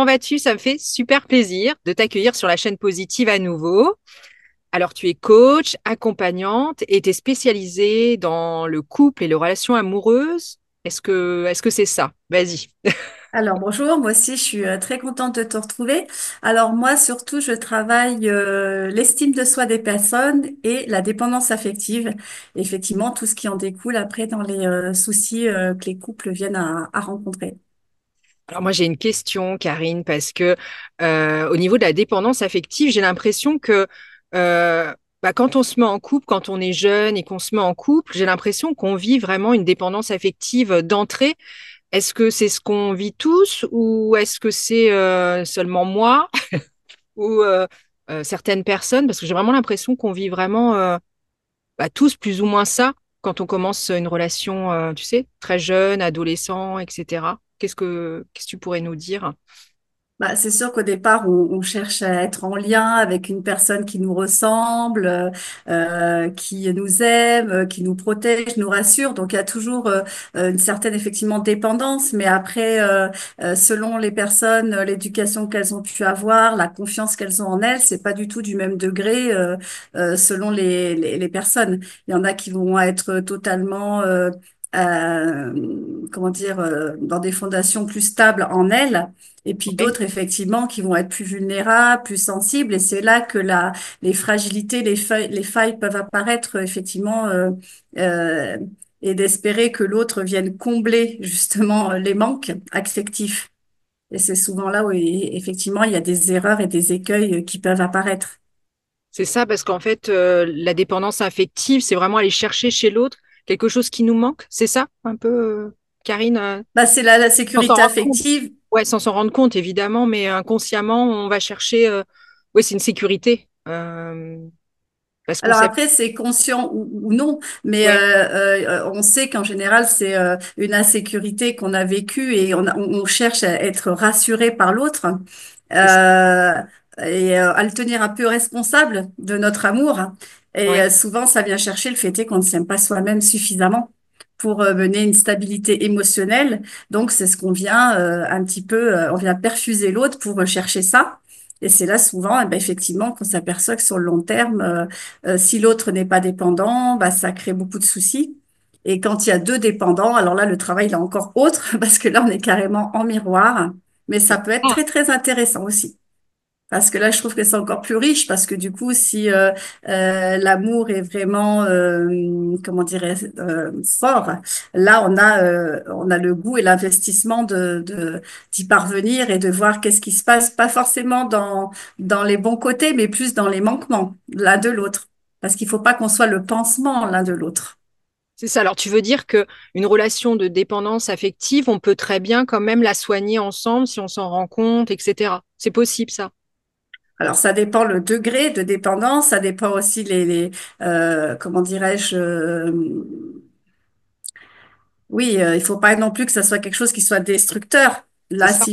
comment vas-tu? Ça me fait super plaisir de t'accueillir sur la chaîne Positive à nouveau. Alors, tu es coach, accompagnante et tu es spécialisée dans le couple et les relations amoureuses. Est-ce que c'est ça? Vas-y. Alors bonjour, moi aussi je suis très contente de te retrouver. Alors moi surtout je travaille l'estime de soi des personnes et la dépendance affective. Effectivement tout ce qui en découle après dans les soucis que les couples viennent à rencontrer. Alors moi j'ai une question, Karine, parce que au niveau de la dépendance affective, j'ai l'impression que quand on se met en couple, quand on est jeune et qu'on se met en couple, j'ai l'impression qu'on vit vraiment une dépendance affective d'entrée. Est-ce que c'est ce qu'on vit tous ou est-ce que c'est seulement moi ou certaines personnes? Parce que j'ai vraiment l'impression qu'on vit vraiment tous plus ou moins ça quand on commence une relation, tu sais, très jeune, adolescent, etc. Qu'est-ce que tu pourrais nous dire? Bah, c'est sûr qu'au départ, on cherche à être en lien avec une personne qui nous ressemble, qui nous aime, qui nous protège, nous rassure. Donc, il y a toujours une certaine, effectivement, dépendance. Mais après, selon les personnes, l'éducation qu'elles ont pu avoir, la confiance qu'elles ont en elles, c'est pas du tout du même degré selon les personnes. Il y en a qui vont être totalement... comment dire, dans des fondations plus stables en elles, et puis Oui, d'autres, effectivement, qui vont être plus vulnérables, plus sensibles. Et c'est là que les fragilités, les failles peuvent apparaître, effectivement, euh, et d'espérer que l'autre vienne combler, justement, les manques affectifs. Et c'est souvent là où, effectivement, il y a des erreurs et des écueils qui peuvent apparaître. c'est ça, parce qu'en fait, la dépendance affective, c'est vraiment aller chercher chez l'autre quelque chose qui nous manque. C'est ça, un peu, Karine, Bah, c'est la sans s'en sécurité rendre compte. affective. Ouais, sans s'en rendre compte, évidemment, mais inconsciemment, on va chercher. Oui, c'est une sécurité. Parce qu'on Alors sait. après, c'est conscient ou non, mais Ouais, on sait qu'en général, c'est une insécurité qu'on a vécue et on cherche à être rassuré par l'autre c'est ça. euh, et à le tenir un peu responsable de notre amour. Et Ouais. souvent, ça vient chercher le fait est qu'on ne s'aime pas soi-même suffisamment pour mener une stabilité émotionnelle. Donc, c'est ce qu'on vient un petit peu, on vient perfuser l'autre pour rechercher ça. Et c'est là souvent, eh ben, effectivement, qu'on s'aperçoit que sur le long terme, si l'autre n'est pas dépendant, bah, ça crée beaucoup de soucis. Et quand il y a deux dépendants, alors là, le travail il est encore autre parce que là, on est carrément en miroir. Mais ça peut être Ah, très, très intéressant aussi. Parce que là, je trouve que c'est encore plus riche parce que du coup, si l'amour est vraiment, comment dirais, fort, là, on a le goût et l'investissement d'y parvenir et de voir qu'est-ce qui se passe, pas forcément dans les bons côtés, mais plus dans les manquements l'un de l'autre. Parce qu'il faut pas qu'on soit le pansement l'un de l'autre. c'est ça. Alors, tu veux dire que une relation de dépendance affective, on peut très bien quand même la soigner ensemble si on s'en rend compte, etc. C'est possible, ça. Alors, ça dépend le degré de dépendance, ça dépend aussi comment dirais-je, oui, il faut pas non plus que ça soit quelque chose qui soit destructeur. C'est Là, ça.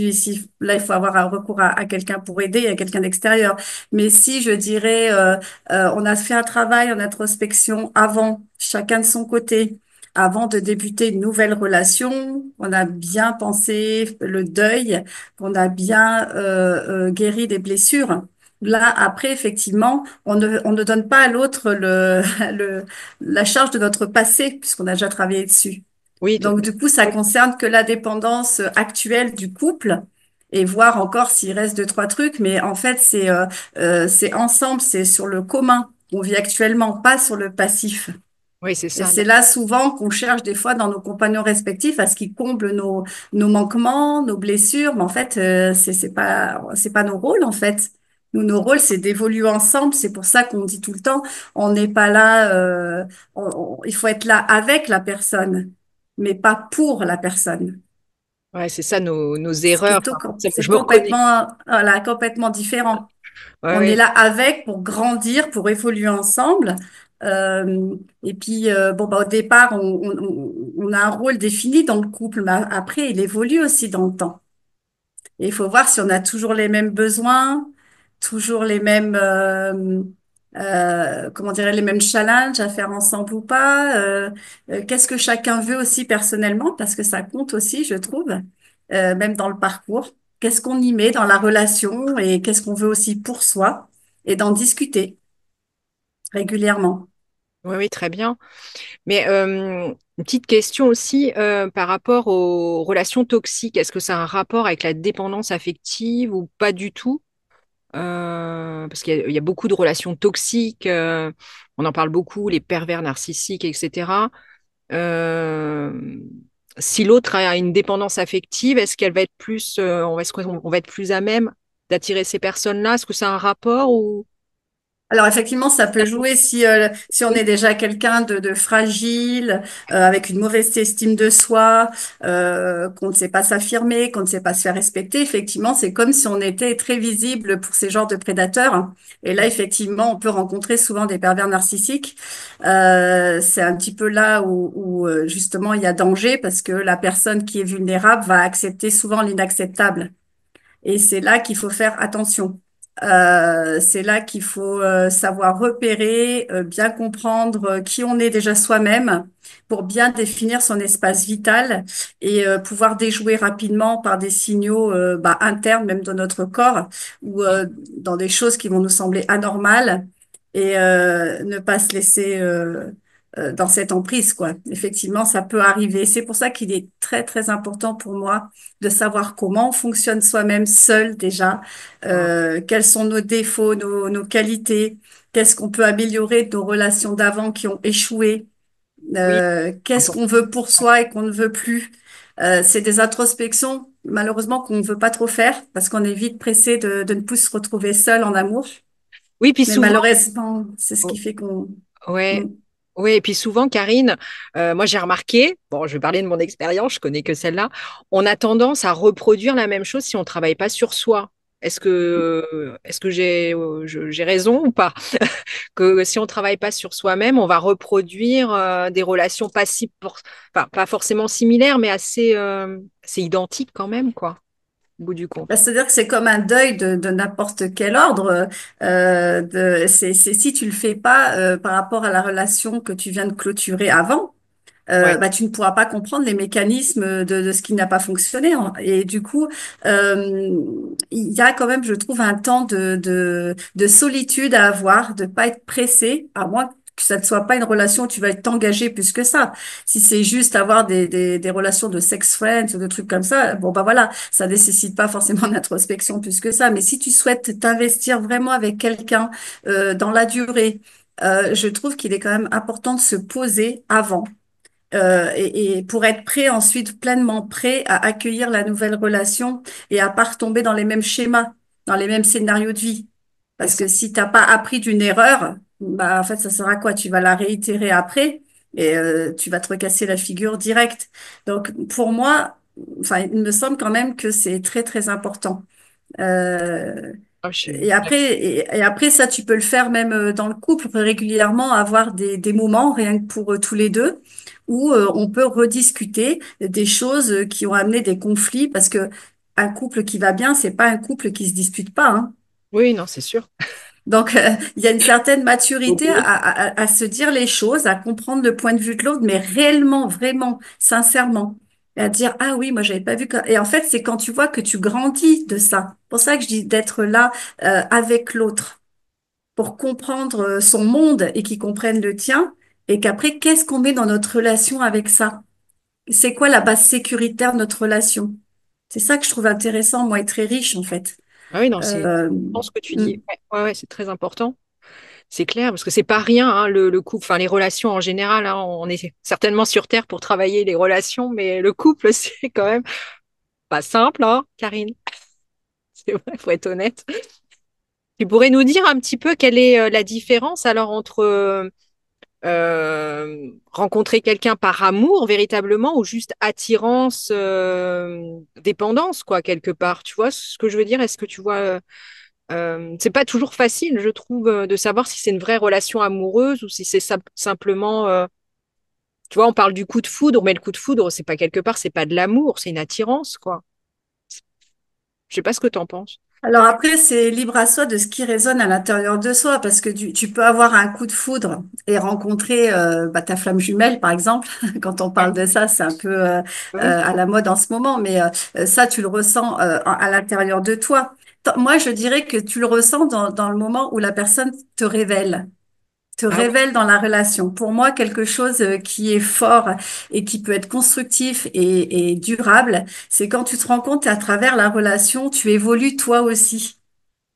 là, il faut avoir un recours à quelqu'un pour aider, à quelqu'un d'extérieur. Mais si je dirais, on a fait un travail en introspection avant, chacun de son côté, avant de débuter une nouvelle relation, on a bien pensé le deuil, on a bien guéri des blessures. Là, après, effectivement, on ne donne pas à l'autre la charge de notre passé, puisqu'on a déjà travaillé dessus. Oui, Donc, du coup, ça oui, concerne que la dépendance actuelle du couple et voir encore s'il reste deux, trois trucs. Mais en fait, c'est ensemble, c'est sur le commun qu'on vit actuellement, pas sur le passif. oui, c'est Et ça. c'est là souvent qu'on cherche des fois dans nos compagnons respectifs à ce qu'ils comblent nos manquements, nos blessures. Mais en fait, c'est pas nos rôles, en fait. Nous, nos rôles, c'est d'évoluer ensemble. C'est pour ça qu'on dit tout le temps, on n'est pas là, il faut être là avec la personne, mais pas pour la personne. Ouais, c'est ça nos C'est erreurs. plutôt, Enfin, je c'est me reconnais. complètement, voilà, complètement différent. Ouais, On est ouais. là avec pour grandir, pour évoluer ensemble. Et puis, bon, bah, au départ, on a un rôle défini dans le couple, mais après, il évolue aussi dans le temps. Et il faut voir si on a toujours les mêmes besoins, toujours les mêmes, comment dirais, les mêmes challenges à faire ensemble ou pas. Qu'est-ce que chacun veut aussi personnellement, parce que ça compte aussi, je trouve, même dans le parcours. qu'est-ce qu'on y met dans la relation et qu'est-ce qu'on veut aussi pour soi et d'en discuter régulièrement. Oui, oui, très bien. Mais une petite question aussi par rapport aux relations toxiques. Est-ce que ça a un rapport avec la dépendance affective ou pas du tout? Parce qu'il y a beaucoup de relations toxiques. On en parle beaucoup, les pervers narcissiques, etc. Euh, si l'autre a une dépendance affective, est-ce qu'elle va être plus, est-ce qu'on va être plus à même d'attirer ces personnes-là? Est-ce que ça a un rapport ou... Alors effectivement, ça peut jouer si on Oui, est déjà quelqu'un de fragile, avec une mauvaise estime de soi, qu'on ne sait pas s'affirmer, qu'on ne sait pas se faire respecter. Effectivement, c'est comme si on était très visible pour ces genres de prédateurs. Et là, effectivement, on peut rencontrer souvent des pervers narcissiques. C'est un petit peu là où justement il y a danger parce que la personne qui est vulnérable va accepter souvent l'inacceptable. Et c'est là qu'il faut faire attention. C'est là qu'il faut savoir repérer, bien comprendre qui on est déjà soi-même pour bien définir son espace vital et pouvoir déjouer rapidement par des signaux internes, même dans notre corps, ou dans des choses qui vont nous sembler anormales et ne pas se laisser dans cette emprise, quoi. Effectivement, ça peut arriver. C'est pour ça qu'il est très, très important pour moi de savoir comment on fonctionne soi-même seul déjà, ah, quels sont nos défauts, nos qualités, qu'est-ce qu'on peut améliorer de nos relations d'avant qui ont échoué, oui, qu'est-ce qu'on important. veut pour soi et qu'on ne veut plus. C'est des introspections, malheureusement, qu'on ne veut pas trop faire parce qu'on est vite pressé de ne plus se retrouver seul en amour. Oui, puis Mais souvent, malheureusement, c'est ce qui oh, fait qu'on... ouais, Mm. ouais, et puis souvent, Karine, moi j'ai remarqué, bon, je vais parler de mon expérience, je connais que celle-là, on a tendance à reproduire la même chose si on travaille pas sur soi. Est-ce que j'ai raison ou pas? Que si on travaille pas sur soi-même, on va reproduire des relations enfin, pas forcément similaires, mais assez identiques quand même, quoi, au bout du compte. Bah, c'est-à-dire que c'est comme un deuil de n'importe quel ordre. Si tu le fais pas par rapport à la relation que tu viens de clôturer avant, Ouais, bah, tu ne pourras pas comprendre les mécanismes de ce qui n'a pas fonctionné, hein. Et du coup, euh, il y a quand même, je trouve, un temps de solitude à avoir, de pas être pressé, à moins que ça ne soit pas une relation où tu vas t'engager plus que ça. Si c'est juste avoir des relations de sex friends ou de trucs comme ça, bon, bah voilà, ça nécessite pas forcément d'introspection plus que ça. Mais si tu souhaites t'investir vraiment avec quelqu'un dans la durée, je trouve qu'il est quand même important de se poser avant et pour être prêt ensuite, pleinement prêt à accueillir la nouvelle relation et à pas retomber dans les mêmes schémas, dans les mêmes scénarios de vie. c'est Parce ça. que si t'as pas appris d'une erreur, bah en fait ça sert à quoi? Tu vas la réitérer après et tu vas te recasser la figure direct. Donc pour moi, enfin il me semble quand même que c'est très très important. Euh, Ah, je et suis après, et après ça, tu peux le faire même dans le couple, régulièrement avoir des moments, rien que pour tous les deux, où on peut rediscuter des choses qui ont amené des conflits, parce que un couple qui va bien, c'est pas un couple qui se dispute pas, hein. Oui, non, c'est sûr. Donc, il y a une certaine Ok. maturité à se dire les choses, à comprendre le point de vue de l'autre, mais réellement, vraiment, sincèrement. Et à dire, ah oui, moi, j'avais pas vu que... Et en fait, c'est quand tu vois que tu grandis de ça. C'est pour ça que je dis d'être là, avec l'autre, pour comprendre son monde et qu'il comprenne le tien. Et qu'après, qu'est-ce qu'on met dans notre relation avec ça? C'est quoi la base sécuritaire de notre relation? C'est ça que je trouve intéressant, moi, et très riche, en fait. Ah oui, non, c'est Euh, important ce que tu mm. dis. Ouais, ouais, ouais, c'est très important. C'est clair, parce que c'est pas rien, hein, le couple, enfin les relations en général, hein, on est certainement sur Terre pour travailler les relations, mais le couple, c'est quand même pas simple, hein, Karine. C'est vrai, faut être honnête. Tu pourrais nous dire un petit peu quelle est la différence alors entre rencontrer quelqu'un par amour véritablement ou juste attirance, dépendance, quoi, quelque part. Tu vois ce que je veux dire? Est-ce que tu vois c'est pas toujours facile, je trouve, de savoir si c'est une vraie relation amoureuse ou si c'est simplement, tu vois, on parle du coup de foudre, mais le coup de foudre, c'est pas quelque part, c'est pas de l'amour, c'est une attirance, quoi. Je sais pas ce que t'en penses. Alors après, c'est libre à soi de ce qui résonne à l'intérieur de soi, parce que tu peux avoir un coup de foudre et rencontrer bah, ta flamme jumelle, par exemple. Quand on Ouais. parle de ça, c'est un peu Oui, à la mode en ce moment, mais ça, tu le ressens à l'intérieur de toi. Moi, je dirais que tu le ressens dans le moment où la personne te ah oui, révèle dans la relation. Pour moi, quelque chose qui est fort et qui peut être constructif et durable, c'est quand tu te rends compte à travers la relation, tu évolues toi aussi.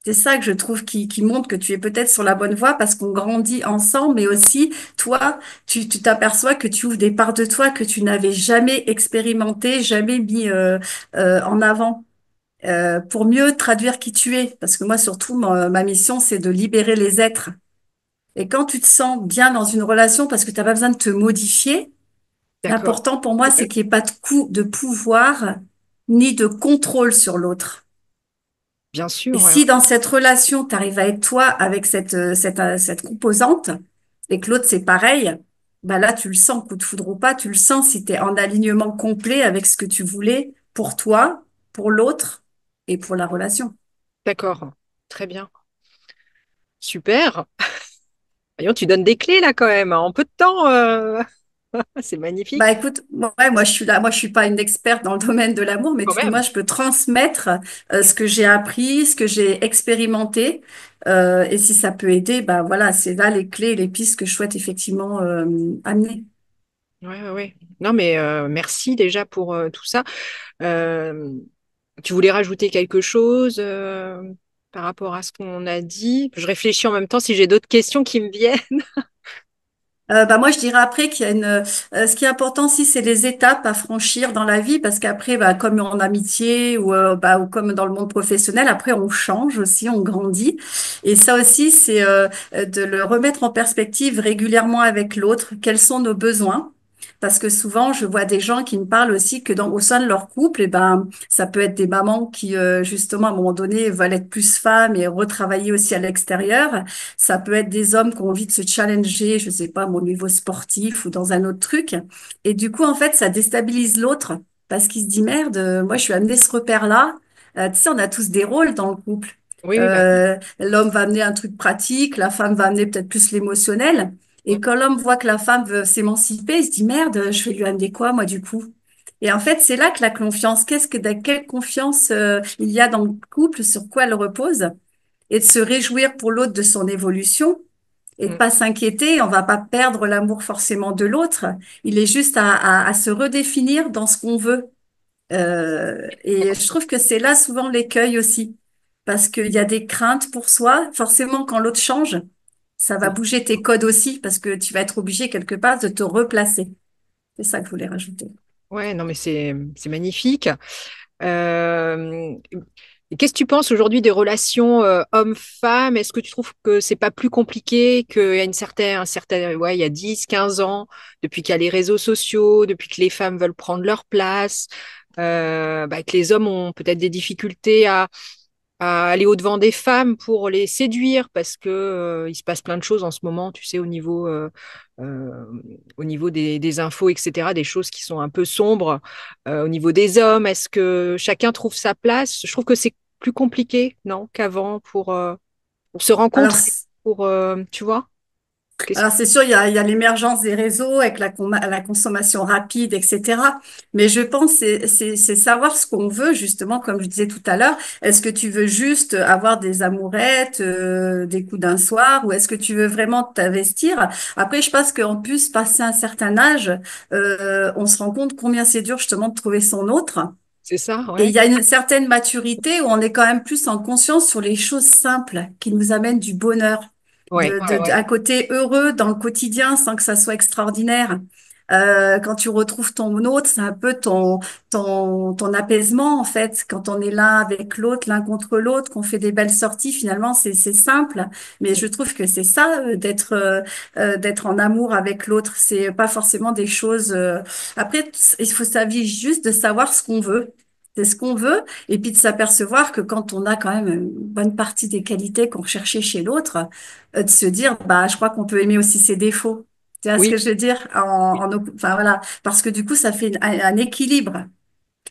C'est ça que je trouve qui montre que tu es peut-être sur la bonne voie parce qu'on grandit ensemble, mais aussi, toi, tu t'aperçois que tu ouvres des parts de toi que tu n'avais jamais expérimentées, jamais mis en avant. Pour mieux traduire qui tu es. Parce que moi, surtout, ma mission, c'est de libérer les êtres. Et quand tu te sens bien dans une relation parce que tu n'as pas besoin de te modifier, d'accord. l'important pour moi, c'est Ouais. qu'il n'y ait pas de coup de pouvoir ni de contrôle sur l'autre. Bien Et sûr, ouais, si dans cette relation, tu arrives à être toi avec cette composante et que l'autre, c'est pareil, bah là, tu le sens, coup de foudre ou pas, tu le sens si tu es en alignement complet avec ce que tu voulais pour toi, pour l'autre et pour la relation. d'accord. Très bien. Super. Voyons, tu donnes des clés là quand même, hein, en peu de temps. C'est Bah magnifique. écoute, ouais, moi je suis là, moi je suis pas une experte dans le domaine de l'amour, mais Quand tout du moins même. je peux transmettre ce que j'ai appris, ce que j'ai expérimenté, et si ça peut aider, bah voilà, c'est là les clés, les pistes que je souhaite effectivement amener. Ouais, ouais, ouais. Non, mais merci déjà pour tout ça. Euh, Tu voulais rajouter quelque chose par rapport à ce qu'on a dit? Je réfléchis en même temps si j'ai d'autres questions qui me viennent. Bah moi, je dirais après qu'il y a ce qui est important aussi, c'est les étapes à franchir dans la vie, parce qu'après, bah, comme en amitié ou comme dans le monde professionnel, après, on change aussi, on grandit. Et ça aussi, c'est de le remettre en perspective régulièrement avec l'autre. Quels sont nos besoins? Parce que souvent, je vois des gens qui me parlent aussi que au sein de leur couple, et ben, ça peut être des mamans qui, justement, à un moment donné, veulent être plus femmes et retravailler aussi à l'extérieur. Ça peut être des hommes qui ont envie de se challenger, je sais pas, au niveau sportif ou dans un autre truc. Et du coup, en fait, ça déstabilise l'autre parce qu'il se dit, merde, moi, je suis amené ce repère-là. Tu sais, on a tous des rôles dans le couple. Oui, oui, bah, L'homme va amener un truc pratique, la femme va amener peut-être plus l'émotionnel. mm, Et quand l'homme voit que la femme veut s'émanciper, il se dit, merde, je vais lui amener quoi, moi, du coup? Et en fait, c'est là que la confiance, quelle confiance il y a dans le couple, sur quoi elle repose? Et de se réjouir pour l'autre de son évolution et de mm, pas s'inquiéter. On va pas perdre l'amour forcément de l'autre. Il est juste à se redéfinir dans ce qu'on veut. Et je trouve que c'est là souvent l'écueil aussi. Parce qu'il y a des craintes pour soi. Forcément, quand l'autre change, ça va mm. bouger tes codes aussi parce que tu vas être obligé quelque part de te replacer. C'est ça que je voulais rajouter. Ouais, non, mais c'est magnifique. Euh, Qu'est-ce que tu penses aujourd'hui des relations hommes-femmes? Est-ce que tu trouves que c'est pas plus compliqué qu'il y a ouais, il y a 10, 15 ans, depuis qu'il y a les réseaux sociaux, depuis que les femmes veulent prendre leur place, bah, que les hommes ont peut-être des difficultés à aller au-devant des femmes pour les séduire parce que il se passe plein de choses en ce moment, tu sais, euh, au niveau des infos, etc., des choses qui sont un peu sombres. Au niveau des hommes, est-ce que chacun trouve sa place? Je trouve que c'est plus compliqué, non, qu'avant pour se Alors, rencontrer, pour, tu vois? Qu'est-ce Alors c'est sûr, il y a l'émergence des réseaux avec la consommation rapide, etc. Mais je pense c'est savoir ce qu'on veut, justement, comme je disais tout à l'heure. Est-ce que tu veux juste avoir des amourettes, des coups d'un soir, ou est-ce que tu veux vraiment t'investir? Après, je pense qu'en plus, passer un certain âge, on se rend compte combien c'est dur justement de trouver son autre. c'est ça, Et il ouais. y a une certaine maturité où on est quand même plus en conscience sur les choses simples qui nous amènent du bonheur, Ouais, ouais, ouais. un côté heureux dans le quotidien sans que ça soit extraordinaire. Quand tu retrouves ton autre, c'est un peu ton apaisement en fait. Quand on est l'un avec l'autre, l'un contre l'autre, qu'on fait des belles sorties, finalement c'est simple. Mais je trouve que c'est ça d'être en amour avec l'autre. C'est pas forcément des choses. Après, il faut s'agir juste de savoir ce qu'on veut. C'est ce qu'on veut, et puis de s'apercevoir que quand on a quand même une bonne partie des qualités qu'on recherchait chez l'autre, de se dire, bah, je crois qu'on peut aimer aussi ses défauts. Tu vois ce Oui, que je veux dire? Enfin, voilà. Parce que du coup, ça fait un équilibre.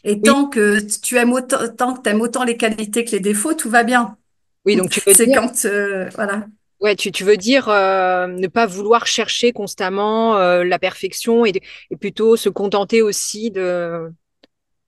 Et Oui, tant que tu aimes autant les qualités que les défauts, tout va bien. oui, donc tu veux C'est dire, quand, voilà. ouais, tu veux dire ne pas vouloir chercher constamment la perfection et plutôt se contenter aussi de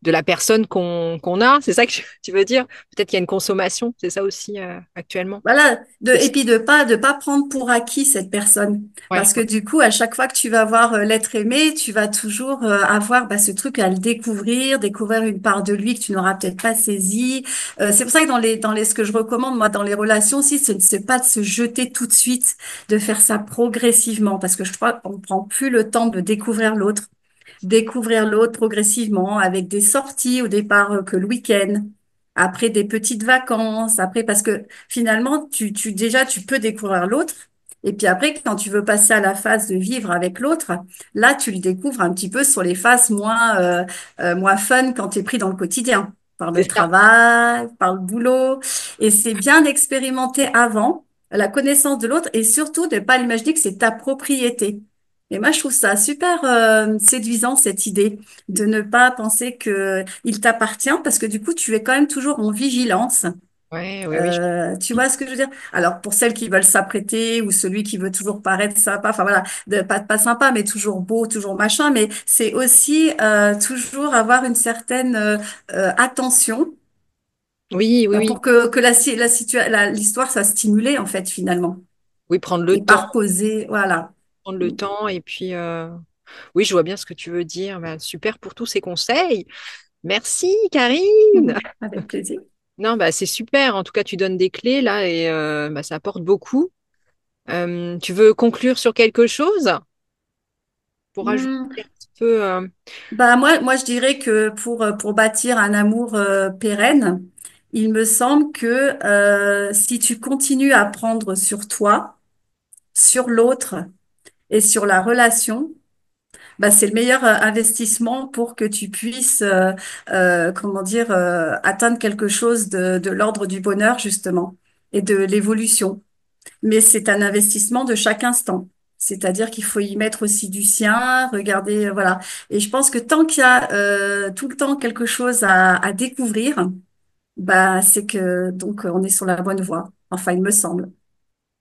la personne qu'on a. C'est ça que tu veux dire? Peut-être qu'il y a une consommation, c'est ça aussi actuellement. Voilà, et Aussi. puis de pas prendre pour acquis cette personne, Ouais, parce que ouais. du coup, à chaque fois que tu vas voir l'être aimé, tu vas toujours avoir ce truc à le découvrir, découvrir une part de lui que tu n'auras peut-être pas saisi. C'est pour ça que ce que je recommande moi dans les relations aussi, c'est pas de se jeter tout de suite, de faire ça progressivement, parce que je crois qu'on prend plus le temps de découvrir l'autre progressivement avec des sorties au départ que le week-end, après des petites vacances, après parce que finalement déjà tu peux découvrir l'autre et puis après quand tu veux passer à la phase de vivre avec l'autre, là tu le découvres un petit peu sur les phases moins fun quand tu es pris dans le quotidien. Par le C'est ça. travail, par le boulot. Et c'est bien d'expérimenter avant la connaissance de l'autre et surtout de ne pas l'imaginer que c'est ta propriété. Et moi, je trouve ça super séduisant, cette idée de ne pas penser que il t'appartient, parce que du coup, tu es quand même toujours en vigilance. Ouais, oui, oui. Tu vois ce que je veux dire? Alors, pour celles qui veulent s'apprêter ou celui qui veut toujours paraître sympa, enfin voilà, pas sympa, mais toujours beau, toujours machin, mais c'est aussi toujours avoir une certaine attention Oui, oui, oui. pour que l'histoire soit stimulée, en fait, finalement, Oui, prendre le et temps, pas reposer, voilà. prendre le temps et puis oui, je vois bien ce que tu veux dire. Ben, super pour tous ces conseils. Merci, Karine. Avec plaisir. Non, bah, c'est super. En tout cas, tu donnes des clés là et bah, ça apporte beaucoup. Tu veux conclure sur quelque chose pour ajouter Hmm. un petit peu Bah moi, je dirais que pour bâtir un amour pérenne, il me semble que si tu continues à prendre sur toi, sur l'autre et sur la relation, bah c'est le meilleur investissement pour que tu puisses, comment dire, atteindre quelque chose de l'ordre du bonheur justement et de l'évolution, mais c'est un investissement de chaque instant. C'est-à-dire qu'il faut y mettre aussi du sien, regarder, voilà. Et je pense que tant qu'il y a tout le temps quelque chose à découvrir, bah c'est que donc on est sur la bonne voie. Enfin, il me semble.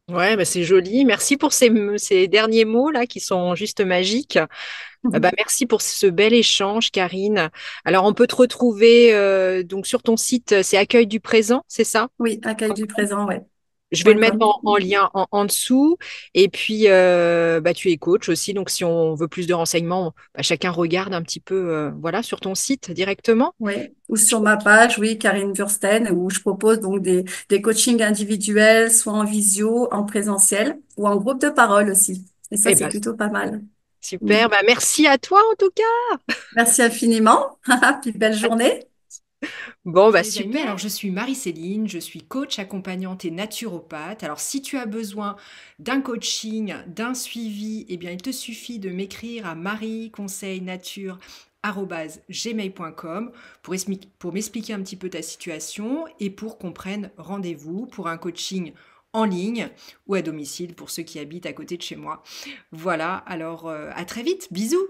ouais, bah, c'est joli. Merci pour ces derniers mots là qui sont juste magiques. Bah, merci pour ce bel échange, Karine. Alors, on peut te retrouver donc sur ton site, c'est Accueil du présent, c'est ça? Oui, accueil du présent, ouais. Je vais Point le mettre com. en lien en dessous. Et puis, bah, tu es coach aussi. Donc, si on veut plus de renseignements, bah, chacun regarde un petit peu voilà, sur ton site directement. Oui. Ou sur ma page, oui, Karine Bursten, où je propose donc des coachings individuels, soit en visio, en présentiel, ou en groupe de parole aussi. Et ça, Eh c'est ben, plutôt pas mal. Mm. super. Bah, merci à toi en tout cas. Merci infiniment. Puis belle journée. Bon, bah, Les amis, super. alors je suis Marie-Céline, je suis coach accompagnante et naturopathe. Alors si tu as besoin d'un coaching, d'un suivi, eh bien il te suffit de m'écrire à marieconseilnature@gmail.com pour m'expliquer un petit peu ta situation et pour qu'on prenne rendez-vous pour un coaching en ligne ou à domicile pour ceux qui habitent à côté de chez moi. Voilà, alors à très vite, bisous.